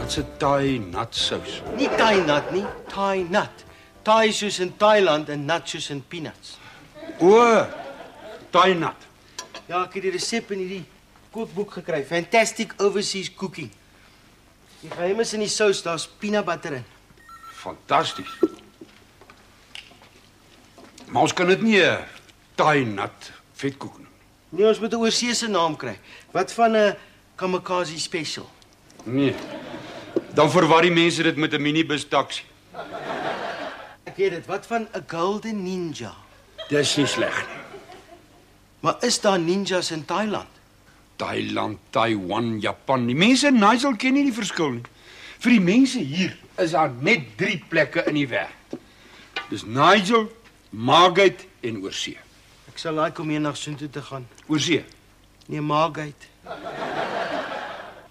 Wat se Thai nut sous? Nie Thai nut nie, Thai nut. Thai soos in Thailand en nut soos in peanuts. O, Thai nut. Ja, ek het die resep in hierdie kookboek gekry. Fantastic Overseas Cooking. Die geheim is in die sous, daar's peanut butter in. Fantasties. Maar ons kan dit nie 'n Thai nut vetkoek noem. Nee, ons moet 'n oorseese naam kry. Wat van 'n kamikaze special? Nee. Dan verwar die mense dit met 'n minibus taxi. Ek weet dit. Wat van 'n golden ninja? Dis nie sleg nie. Maar is daar ninjas in Thailand? Thailand, Taiwan, Japan. Die mense in Nigel ken nie die verskil nie. Vir die mense hier is daar net 3 plekke in die wêreld. Dis Nigel, Margate en Oorsee. Ek sal like om eendag soontoe te gaan. Oorsee. Nee, Margate.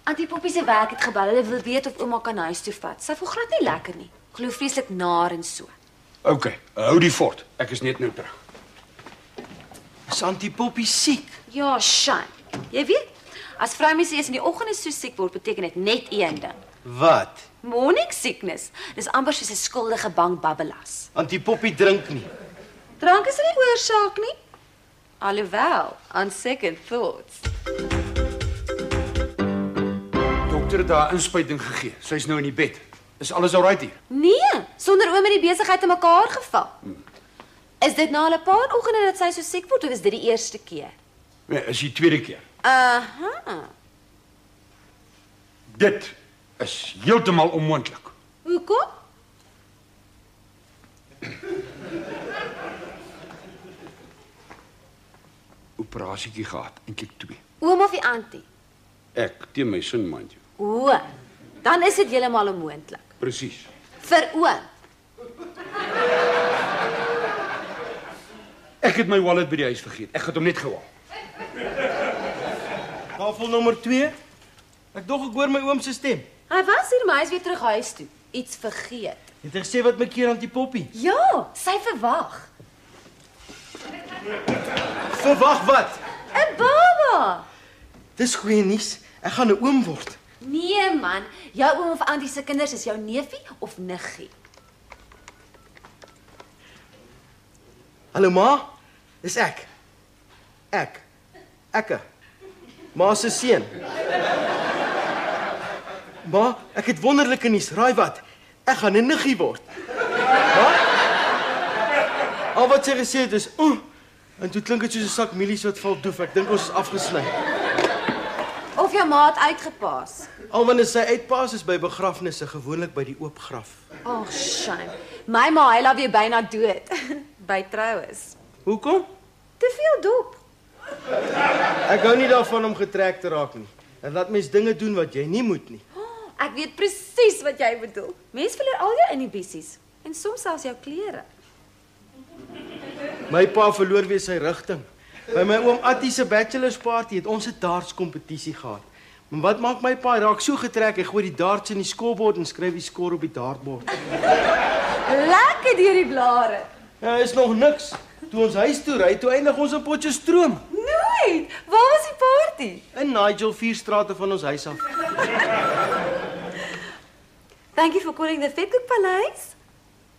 Auntie Poppie se werk het gebel. Hulle wil weet of ouma kan huis toe vat. Sy voel glad nie lekker nie. Glo vreeslik naar en so. OK, hou die fort. Ek is net nou terug. Is Auntie Poppie siek? Ja, Shane. Jy weet, as vroumense eers in die oggende so siek word, beteken dit net een ding. Wat? Morning sickness. Dis amper soos 'n skuldige bang babbelas. Auntie Poppie drink nie. Drank is nie oorsaak nie. Alhoewel, on second thoughts. Dokter het haar inspuiting gegee. Sy's nou in die bed. Is alles alright hier? Nee, sonder oom het die besigheid in mekaar geval. Is dit nou al 'n paar oggende dat sy so siek word of is dit die eerste keer? Nee, is die tweede keer. Aha. Dit is heeltemal onmoontlik. Hoekom? Operasietjie gehad, eintlik 2. Oom of die auntie? Ek, teen my sin, mind you. O, dan is dit heeltemal onmoontlik. Presies. Vir oom. Ek het my wallet by die huis vergeet. Ek het hom net gehaal. Tafel nommer 2. Ek dog ek hoor my oom se stem. Hy was hier, maar hy is weer terug huis toe. Iets vergeet. Het hy gesê wat my keer Auntie Poppie? Ja, sy verwag. Verwag wat? 'n Baba. Dis goeie nuus. Ek gaan 'n oom word. Nee man, jou oom of auntie se kinders is jou neefie of niggie. Hallo ma, dis ek. Ekke. Ma se seun. Ma, ek het wonderlike nuus. Raai wat? Ek gaan 'n niggie word. Ma? Al wat sy gesê het is, en toe klink dit soos 'n sak mielies wat val doef. Ek dink ons is afgesny. Of jou ma het uitgepaas. Al wanneer sy uitpaas is by begrafnisse, gewoonlik by die oop graf. Ag, shame. My ma, hy laat weer byna dood. By troues. Hoekom? Te veel dop. Ek hou nie daarvan om getrek te raak nie. En laat mens dinge doen wat jy nie moet nie. Ek weet presies wat jy bedoel. Mens verloor al jou inhibisies en soms selfs jou klere. My pa verloor weer sy rigting. By my oom Attie se bachelor's party het ons 'n darts kompetisie gehad. Maar wat maak my pa? Hy raak so getrek, hy gooi die darts in die scorebord en skryf die skoor op die dartbord. Lekker deur die blare. Ja, is nog niks. Toe ons huis toe ry, toe eindig ons in Potchefstroom. Nooit. Waar was die party? In Nigel 4 strate van ons huis af. Thank you for calling the Vetkoek Paleis.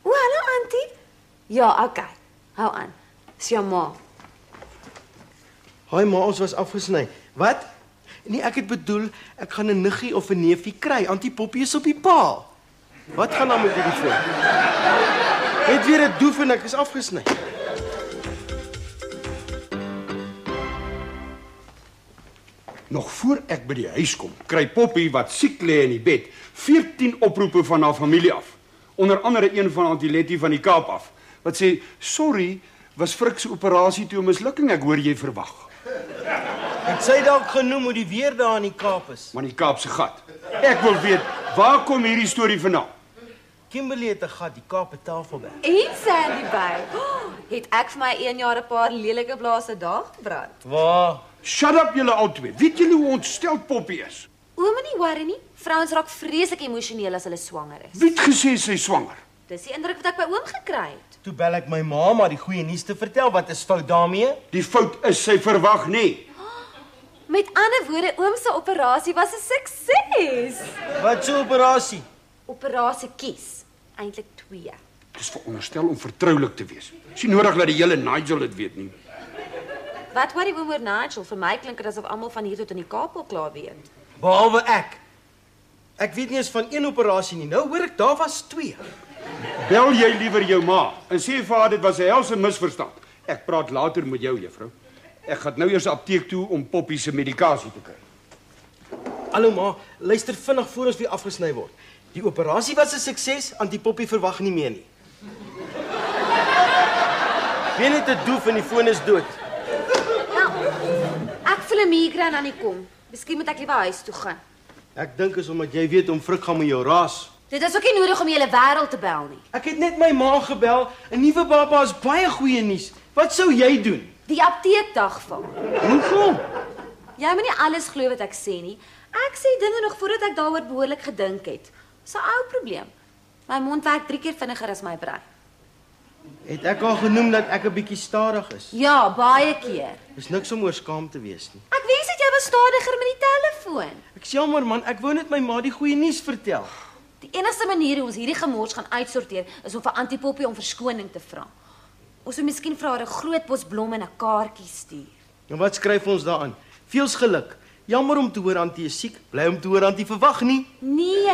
O, hallo auntie. Ja, okay. Hou aan. Dis jou ma. Haai ma, ons was afgesny. Wat? Nee, ek het bedoel, ek gaan 'n niggie of 'n neefie kry. Auntie Poppie is op die paal. Wat gaan dan met hierdie foon? Het weer 'n doef en ek is afgesny. Nog voor ek by die huis kom, kry Poppie wat siek lê in die bed, 14 oproepe van haar familie af. Onder andere een van Auntie Letty van die Kaap af, wat sê, "Sorry, was Frik se operasie toe 'n mislukking, ek hoor jy verwag." Het sy dalk genoem hoe die weer daar in die Kaap is? Maar die Kaapse gat. Ek wil weet, waar kom hierdie storie vandaan? Kimberley het 'n gat, die Kaap het Tafelberg. En Sandy by. Het ek vir my 1 jaar 'n paar lelike blaase daar gebrand. Waar? Shut up julle albei. Weet julle hoe ontsteld Poppie is? Oom, nie worry nie. Vrouens raak vreeslik emosioneel as hulle swanger is. Wie het gesê sy swanger? Dis die indruk wat ek by oom gekry het. Toe bel ek my ma die goeie nuus te vertel. Wat is fout daarmee? Die fout is sy verwag nie. Met ander woorde, oom se operasie was 'n sukses. Wat so operasie? Operasie kies, eintlik 2. Dis veronderstel om vertroulik te wees. Dis nie nodig dat die hele Nigel dit weet nie. Wat worry oom oor Nigel? Vir my klink dit asof almal van hier tot in die Kaap al klaar weet. Behalwe ek. Ek weet nie eens van 1 operasie nie. Nou hoor ek daar was 2. Bel jy liewer jou ma en sê vir haar dit was 'n helse misverstand. Ek praat later met jou, juffrou. Ek gaan nou eers apteek toe om Poppy se medikasie te kry. Hallo ma, luister vinnig voor ons weer afgesny word. Die operasie was 'n sukses, Auntie Poppy verwag nie meer nie. Geen net 'n doef en die foon is dood. Ek voel 'n migraine aan die kom. Miskien moet ek liewer huis toe gaan. Ek dink is omdat jy weet om vrug gaan met jou raas. Dit is ook nie nodig om die hele wêreld te bel nie. Ek het net my ma gebel. 'n Nuwe baba is baie goeie nuus. Wat sou jy doen? Die apteekdag val. Hoekom? Jy moet nie alles glo wat ek sê nie. Ek sê dinge nog voordat ek daaroor behoorlik gedink het. Dis 'n ou probleem. My mond werk 3 keer vinniger as my brein. Het ek al genoem dat ek 'n bietjie stadig is? Ja, baie keer. Dis niks om oor skaam te wees nie. Ek wens dat jy was stadiger met die telefoon. Ek sê jammer man, ek wou net my ma die goeie nuus vertel. Die enigste manier hoe ons hierdie gemors gaan uitsorteer is om vir Auntie Poppy om verskoning te vra. Ons moet miskien vir haar 'n groot bos blomme en 'n kaartjie stuur. En wat skryf ons daaraan? Veels geluk. Jammer om te hoor Auntie is siek. Bly om te hoor Auntie verwag nie. Nee.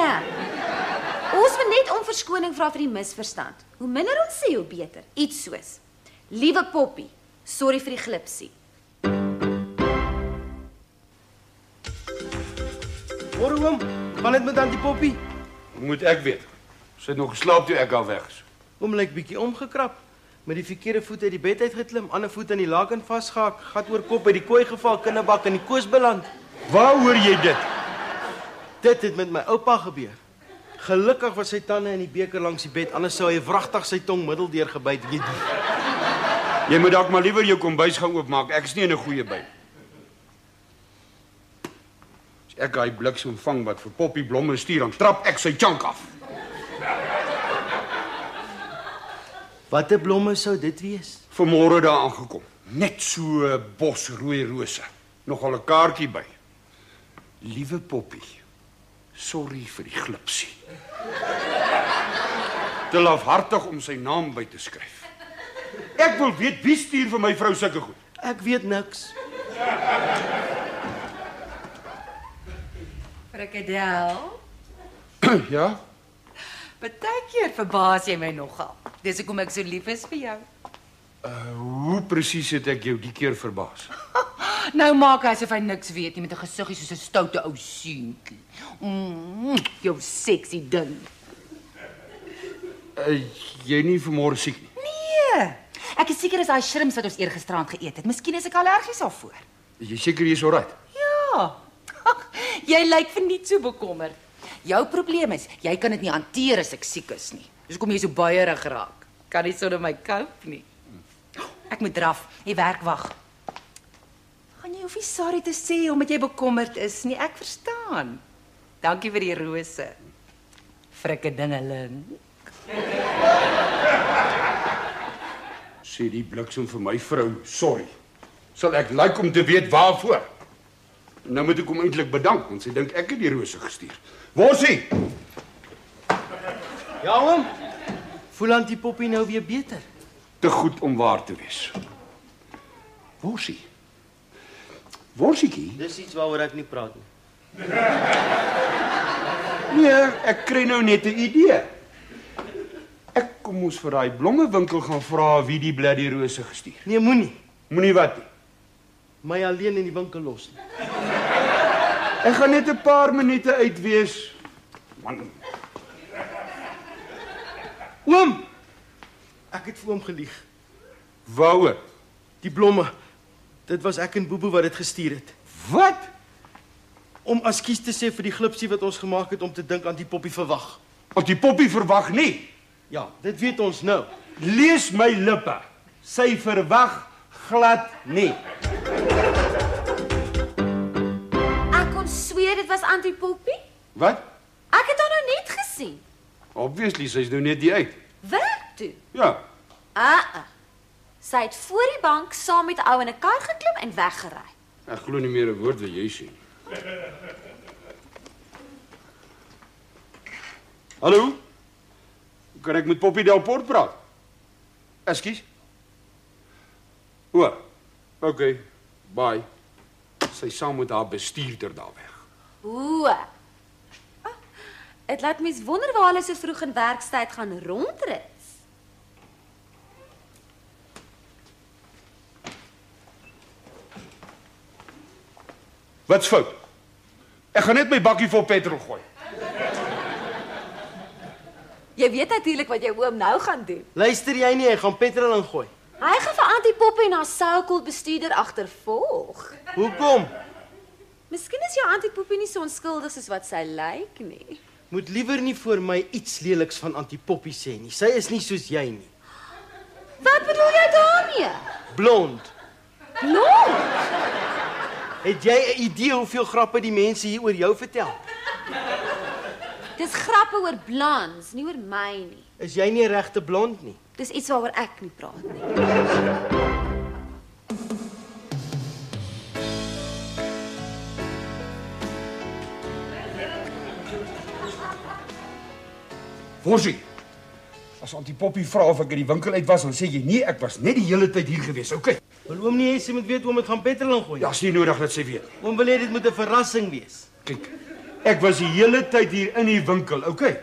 Ons moet net om verskoning vra vir die misverstand. Hoe minder ons sê, hoe beter. Iets soos: Liewe Poppy, sorry vir die glipsie. Hoor oom, gaan dit met Auntie Poppy? Moet ek weet. Sy het nog geslaap toe ek al weg is. Oom lyk bietjie omgekrap. Met die verkeerde voet uit die bed uitgeklim, ander voet aan die laken vasgehak, gat oor kop uit die kooi geval, kinderbak in die koos beland. Waar hoor jy dit? Dit het met my oupa gebeur. Gelukkig was sy tande in die beker langs die bed, anders sou hy wragtig sy tong middeldeur gebyt het. Jy moet dalk maar liewer jou kombuis gaan oopmaak. Ek is nie in 'n goeie by. As ek daai bliksem vang wat vir Poppy blomme stuur, dan trap ek sy chunk af. Watter blomme sou dit wees? Vanmôre daar aangekom. Net so 'n bos rooi rose. Nogal 'n kaartjie by. Liewe Poppy, sorry vir die glipsie. Te lafhartig om sy naam by te skryf. Ek wil weet wie stuur vir my vrou sulke goed. Ek weet niks. Frikadel, Ja? partykeer verbaas jy my nogal. Dis hoekom ek so lief is vir jou. Hoe presies het ek jou die keer verbaas? Nou maak hy asof hy niks weet nie met 'n gesiggie soos 'n stoute ou seentjie. Jou sexy ding. Jy nie vanmôre siek nie. Nee, ek is seker dis daai shrimps wat ons eergisterand geëet het. Miskien is ek allergies daarvoor. Is jy seker jy is alright? Ja. Jy lyk verniet so bekommerd. Jou probleem is, jy kan dit nie hanteer as ek siek is nie. Dis hoekom jy so baierig raak. Kan nie sonder my koop nie. Ek moet draf. Die werk wag. Gaan jy hoef nie sorry te sê omdat jy bekommerd is nie. Ek verstaan. Dankie vir die rose. Frikadingeling. Sê die bliksem vir my vrou, sorry. Sal ek like om te weet waarvoor. Nou moet ek hom eintlik bedank, want sy dink ek het die rose gestuur. Worsie, Ja oom, voel Auntie Poppy nou weer beter? te goed om waar te wees. Worsie. Worsiekie? Dis iets waaroor ek nie praat nie. Nee, ek kry nou net 'n idee. Ek kom ons vir daai blommewinkel gaan vra wie die bloody rose gestuur. Nee, moenie. Moenie wat nie. My alleen in die winkel los nie. Ek gaan net 'n paar minute uit wees. Man, Oom, ek het vir oom gelieg. waaroor? Die blomme, dit was ek en Bobo wat dit gestuur het. Wat? Om askies te sê vir die glipsie wat ons gemaak het om te dink Auntie Poppy verwag. Want die Poppy verwag nie. Ja, dit weet ons nou. Lees my lippe. Sy verwag glad nie. Ek kon sweer dit was Auntie Poppy. Wat? Ek het haar nou net gesien. Obviously, sy's nou net die uit. Werk toe. Ja. Sy het voor die bank saam met 'n ou in 'n kar geklim en weggery. Ek glo nie meer 'n woord wat jy sê. Hallo? Kan ek met Poppy Delport praat? Ekskuus? O. Okay. Bye. Sy saam met haar bestuurder daar weg. Ooh. Dit laat mens wonder waar hulle so vroeg in werkstyd gaan rondrit. Wat's fout? Ek gaan net my bakkie vol petrol gooi. Jy weet natuurlik wat jou oom nou gaan doen. Luister jy nie, hy gaan petrol ingooi. Hy gaan vir Auntie Poppy en haar sou-called bestuurder agtervolg. Hoekom? Miskien is jou Auntie Poppy nie so onskuldig soos wat sy lyk nie. Moet liewer nie voor my iets leliks van Auntie Poppy sê nie. Sy is nie soos jy nie. Wat bedoel jy daarmee? Blond. Blond? Het jy 'n idee hoeveel grappe die mense hier oor jou vertel? Dis grappe oor blonds, nie oor my nie. Is jy nie 'n regte blond nie? Dis iets waaroor ek nie praat nie. Forsie. As Auntie Poppy vra of ek uit die winkel uit was, dan sê jy nee, ek was net die hele tyd hier gewees. Okay. Wil oom nie hê sy moet weet oom het gaan petrol ingooi? Ja, is nie nodig dat sy weet. Oom wil hê dit moet 'n verrassing wees. Kyk. Ek was die hele tyd hier in die winkel, okay?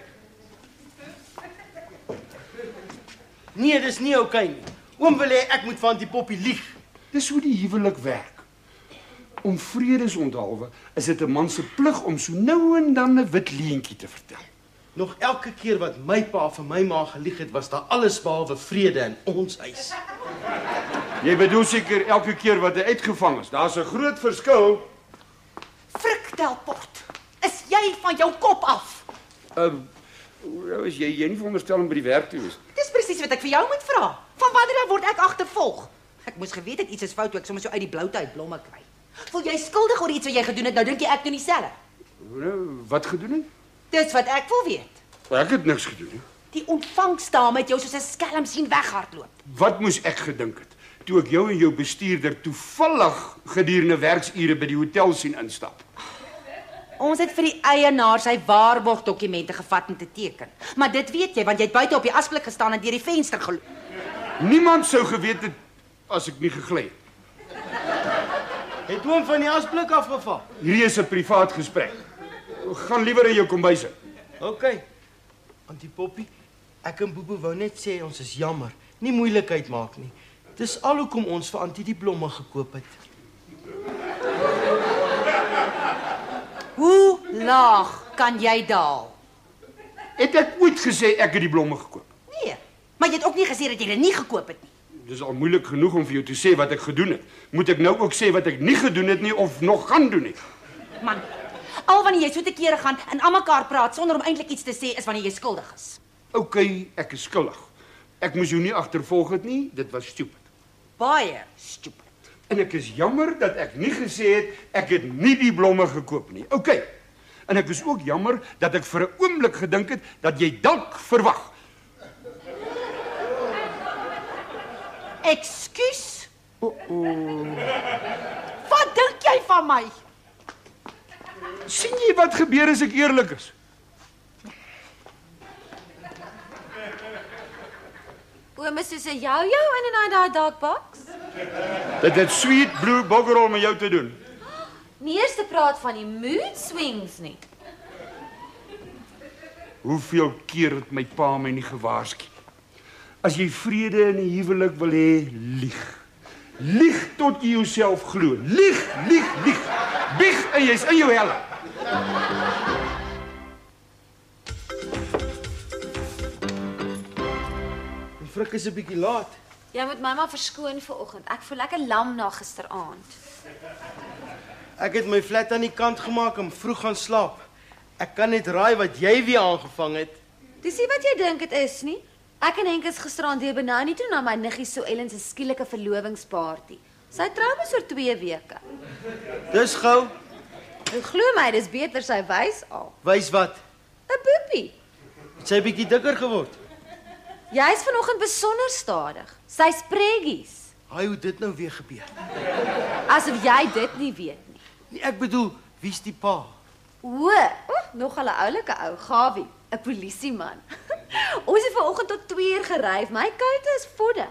Nee, dis nie oukei nie. Oom wil hê ek moet van Auntie Poppy lieg. Dis hoe die huwelik werk. Om vredesonthaalwe is dit 'n man se plig om so nou en dan 'n wit leentjie te vertel. Nog elke keer wat my pa vir my ma gelieg het, was daar alles behalwe vrede in ons huis. Jy bedoel seker elke keer wat hy uitgevang is. Daar's 'n groot verskil. Frik Delport, is jy van jou kop af? Hoe is jy nie veronderstel om by die werk te wees? Dis presies wat ek vir jou moet vra. Van wanneer af word ek agtervolg? Ek moes geweet het iets is fout toe ek sommer so uit die bloute uit blomme kry. Voel jy skuldig oor iets wat jy gedoen het? Nou dink jy ek doen dieselfde. Nou, wat gedoen het? Dis wat ek wil weet. Ek het niks gedoen nie. Die ontvangsdame het jou soos 'n skelm sien weghardloop. Wat moes ek gedink het toe ek jou en jou bestuurder toevallig gedurende werksure by die hotel sien instap? Ons het vir die eienaar sy waarborgdokumente gevat om te teken. Maar dit weet jy want jy het buite op die asblik gestaan en deur die venster geloop. Niemand sou geweet het as ek nie gegly het. Het oom van die asblik afgeval? Hierdie is 'n privaat gesprek. Gaan liewer in jou kombuis sit. Okay. Auntie Poppy, ek en Bobo wou net sê ons is jammer. Nie moeilikheid maak nie. Dis al hoekom ons vir Auntie die blomme gekoop het. Hoe laag kan jy daal? Het ek ooit gesê ek het die blomme gekoop? Nee, maar jy het ook nie gesê dat jy dit nie gekoop het nie. Dis al moeilik genoeg om vir jou te sê wat ek gedoen het. Moet ek nou ook sê wat ek nie gedoen het nie of nog gaan doen nie? Man, al wanneer jy so te kere gaan en aan mekaar praat sonder om eintlik iets te sê is wanneer jy skuldig is. Okay, ek is skuldig. Ek moes jou nie agtervolg het nie, dit was stupid. Baie stupid. En ek is jammer dat ek nie gesê het ek het nie die blomme gekoop nie. Okay. En ek is ook jammer dat ek vir 'n oomblik gedink het dat jy dalk verwag. Ekskuus? Wat dink jy van my? Sien jy wat gebeur as ek eerlik is? Oom is soos 'n jou in daai dark box. Dit het sweet blue boggerel met jou te doen. Nie eers te praat van die mood swings nie. Hoeveel keer het my pa my nie gewaarsku? As jy vrede in 'n huwelik wil hê, lieg. Lieg tot jy jouself glo. Lieg, lieg, lieg. Bieg en jy's in jou hel. Die frik is 'n bietjie laat. Jy moet my maar verskoon vanoggend. Ek voel lekker lam na gisteraand. Ek het my flat aan die kant gemaak en vroeg gaan slaap. Ek kan net raai wat jy weer aangevang het. Dis nie wat jy dink dit is nie. Ek en Henk is gisteraand deur Benani toe na my niggie Sue Ellen se skielike verlovingsparty. Sy trou mos oor 2 weke. Dis gou. En glo my, dis beter sy wys al. Wys wat? 'n Boepie. Het sy bietjie dikker geword? Jy's vanoggend besonder stadig. Sy's preggies. Haai, hoe dit nou weer gebeur. Asof jy dit nie weet nie. Nee, ek bedoel, wie's die pa? Nog 'n oulike ou, Gawie, 'n polisieman. Ons het vanoggend tot 2:00 gery. My kuite is vodde.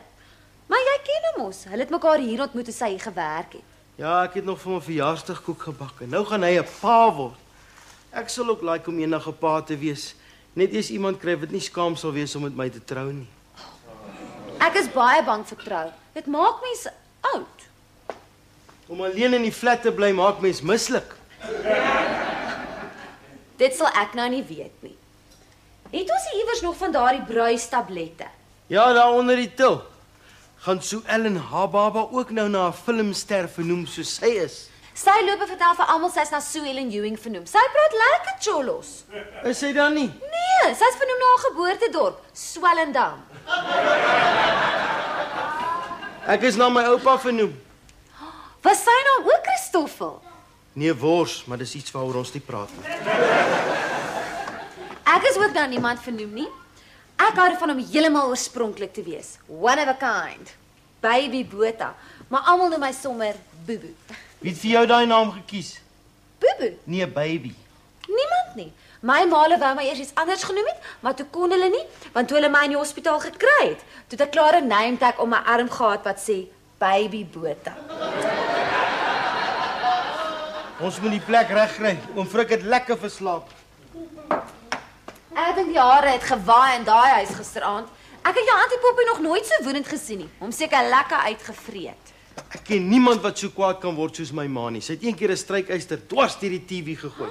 Maar jy ken hom mos. Hulle het mekaar hier ontmoet toe sy hier gewerk het. Ja, ek het nog vir my verjaarsdagkoek gebak en nou gaan hy 'n pa word. Ek sal ook like om eendag 'n pa te wees. Net eers iemand kry wat nie skaam sal wees om met my te trou nie. Ek is baie bang vir trou. Dit maak mense oud. Om alleen in die flat te bly maak mens mislik. Dit sal ek nou nie weet nie. Het ons iewers nog van daardie bruistablette? Ja, daar onder die til. Gaan Sue Ellen haar baba ook nou na 'n filmster vernoem soos sy is? Sy loop en vertel vir almal sy's na Sue Ellen Ewing vernoem. Sy praat lekker cholos. Is sy dan nie? Nee, sy's vernoem na haar geboortedorp, Swellendam. Ek is na my oupa vernoem. Was sy naam ook Christoffel? Nee, wors, maar dis iets waaroor ons nie praat nie. Ek is ook na niemand vernoem nie. Ek hou ervan om heeltemal oorspronklik te wees. One of a kind. Baby Botha. Maar almal noem my sommer Bubu. Wie het vir jou daai naam gekies? Bubu? Nee, baby. Niemand nie. My maale wou my eers iets anders genoem het, maar toe kon hulle nie, want toe hulle my in die hospitaal gekry het, toe het ek klaar 'n name tag om my arm gehad wat sê Baby Botha. Ons moet die plek regkry. Oom Frik het lekker verslaap. Ek dink die hare het gewaai in daai huis gisteraand. Ek het jou antipoppie nog nooit so woedend gesien nie. Hom seker lekker uitgevreet. Ek ken niemand wat so kwaad kan word soos my ma nie. Sy het eendag 'n strykyster dwars deur die TV gegooi.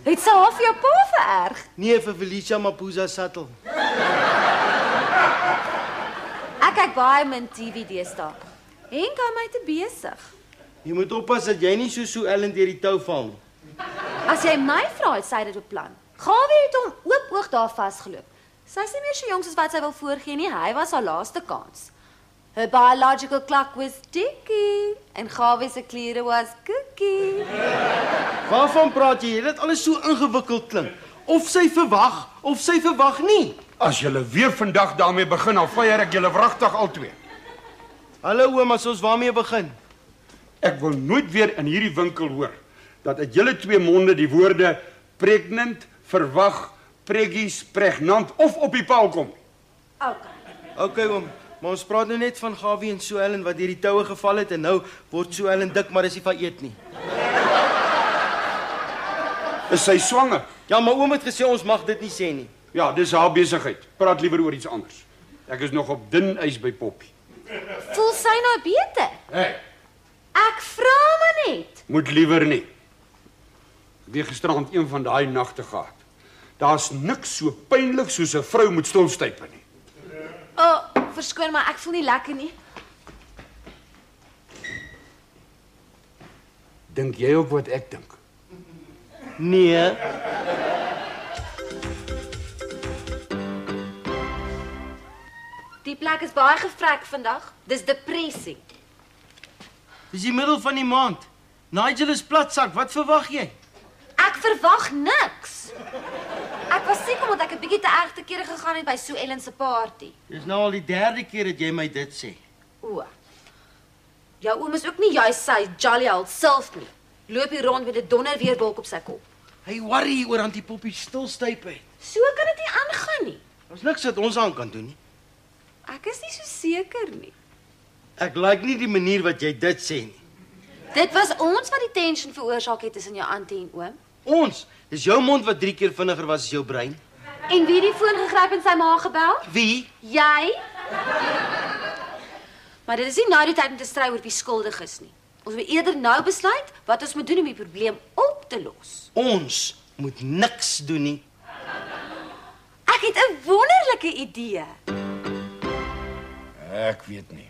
Het sy haar vir jou pa vererg? Nee, vir Felicia Mapuza Sattel. Ek kyk baie min TV deesdae. Henk hou my te besig. Jy moet oppas dat jy nie so Sue Ellen deur die tou val nie. As jy my vra, het sy dit beplan. Gawie het hom oop daar vasgeloop. Sy is nie meer so jonk soos wat sy wil voorgee nie. Hy was haar laaste kans. Her biological clock was ticking en Gawie se kliere was cookie. Waarvan praat jy? Dit alles so ingewikkeld klink. Of sy verwag nie. As julle weer vandag daarmee begin, dan fyer ek julle wragtig albei. Hallo oom, as ons waarmee begin? Ek wil nooit weer in hierdie winkel hoor dat uit julle twee monde die woorde pregnant, verwag, preggies, pregnant of op die paal kom. Okay oom, maar ons praat nou net van Gawie en Sue Ellen wat deur die toue geval het en nou word Sue Ellen dik, maar dis nie van eet nie. Is sy swanger? Ja, maar oom het gesê ons mag dit nie sê nie. Ja, dis haar besigheid. Praat liewer oor iets anders. Ek is nog op dun ys by Poppy. Voel sy nou beter? Hey, Ek vra maar net. moet liewer nie. Ek het gisterand een van daai nagte gehad. Daar's niks so pynlik soos 'n vrou moet stilstype nie. Verskoon maar, ek voel nie lekker nie. Dink jy ook wat ek dink? Nee. Die plek is baie gevrek vandag. Dis depressie. Dis die middel van die maand. Nigel is platsak, wat verwag jy? Ek verwag niks. Ek was siek omdat ek 'n bietjie te erg te kere gegaan het by Sue Ellen se party. Dis nou al die 3de keer dat jy my dit sê. O. Jou oom is ook nie juist sy jolly old self nie. Loop hier rond met 'n donderweerwolk op sy kop. Hy worry oor antipoppie stilstype. So kan dit nie aangaan nie. Ons niks wat ons aan kan doen nie. Ek is nie so seker nie. Ek like nie die manier wat jy dit sê nie. Dit was ons wat die tension veroorsaak het tussen jou auntie en oom. Ons, dis jou mond wat 3 keer vinniger was as jou brein. En wie het die foon gegryp en sy ma gebel? Wie? Jy? Maar dit is nie nou die tyd om te stry oor wie skuldig is nie. Ons moet eerder nou besluit wat ons moet doen om die probleem op te los. Ons moet niks doen nie. Ek het 'n wonderlike idee. Ek weet nie.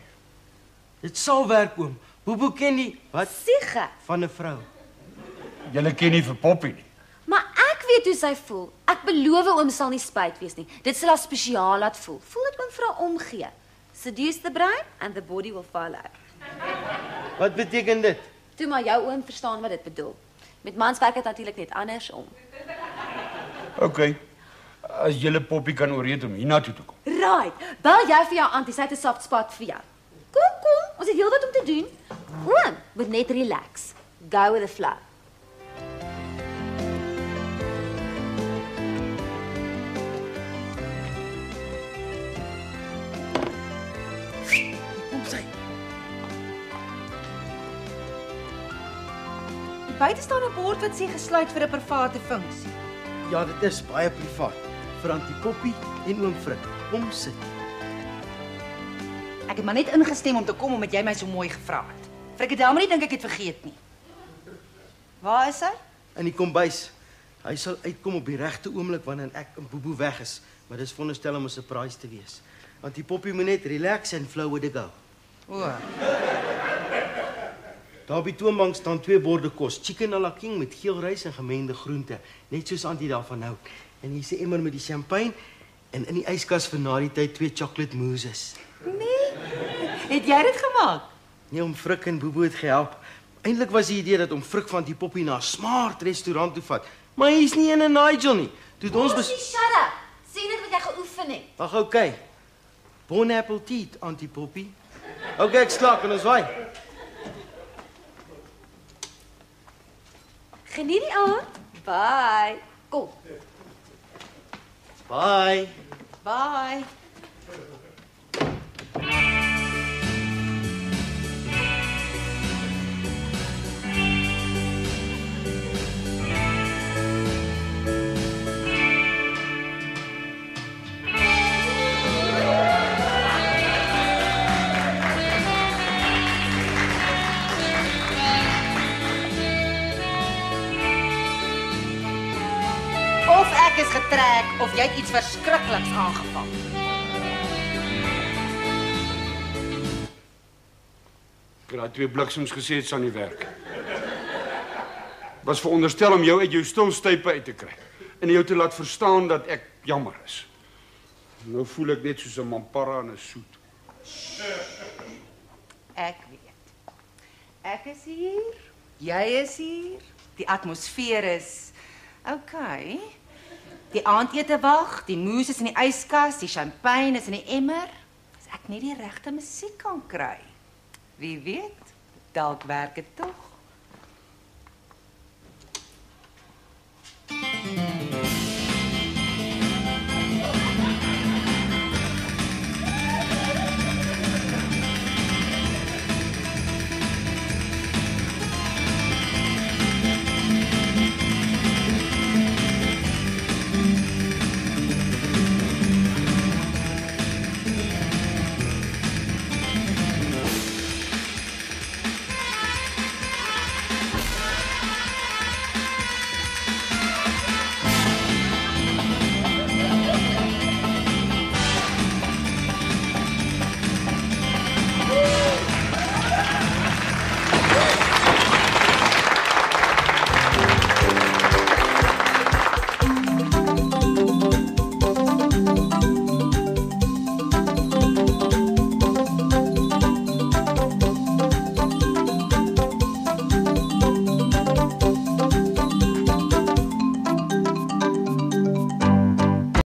Dit sal werk oom. Bobo ken nie wat Siege. van 'n vrou. Julle ken nie vir Poppy nie. Maar ek weet hoe sy voel. Ek beloof oom sal nie spyt wees nie. Dit sal haar spesiaal laat voel. Voel dit oom vir haar omgee. Seduce the brain and the body will follow. Wat beteken dit? Toe maar jou oom verstaan wat dit bedoel. Met mans werk dit natuurlik net andersom. OK. As julle Poppy kan oorreed om hiernatoe te kom. Right. Bel jy vir jou auntie, sy het 'n soft spot vir jou. Kom, Ons het heelwat om te doen. Oom, moet net relax. Go with the flow. Kom sy. Buite staan 'n bord wat sê gesluit vir 'n private funksie. Ja, dit is baie privaat. Vir Auntie Poppy en oom Frik. Kom sit. Ek het maar net ingestem om te kom omdat jy my so mooi gevra het. Frikadel, maar nie dink ek het vergeet nie. Waar is hy? In die kombuis. Hy sal uitkom op die regte oomblik wanneer ek en Bobo weg is, maar dis veronderstel om 'n surprise te wees. Auntie Poppy moet net relax en flow with the go. O, Daar op die toonbank staan 2 borde kos, chicken à la king met geel rys en gemengde groente, net soos Auntie daarvan hou. En hier's 'n emmer met die champagne en in die yskas vir na die tyd 2 chocolate mousses. nee. Het jy dit gemaak? Nee, oom Frik en Bobo het gehelp. Eintlik was die idee dat oom Frik van die Poppy na 'n smart restaurant toe vat, maar hy's nie in Nigel nie. Toe het ons Shut up. Sien dit wat jy geoefen het. Ag, okay. Bon appetit, Auntie Poppy. Okay, ek slaap en ons waai. Geniet die aand. Bye. Kom. Bye. Bye. Of ek is getrek of jy het iets verskrikliks aangevang. Ek het daai 2 bliksems gesê dit sal nie werk. Was veronderstel om jou uit jou stilstype uit te kry en jou te laat verstaan dat ek jammer is. Nou voel ek net soos 'n mampara in 'n soet. Ek weet. Ek is hier. Jy is hier. Die atmosfeer is okay. Die aandete wag, die moes is in die yskas, die champagne is in die emmer. As ek net die regte musiek kan kry. Wie weet, dalk werk dit tog.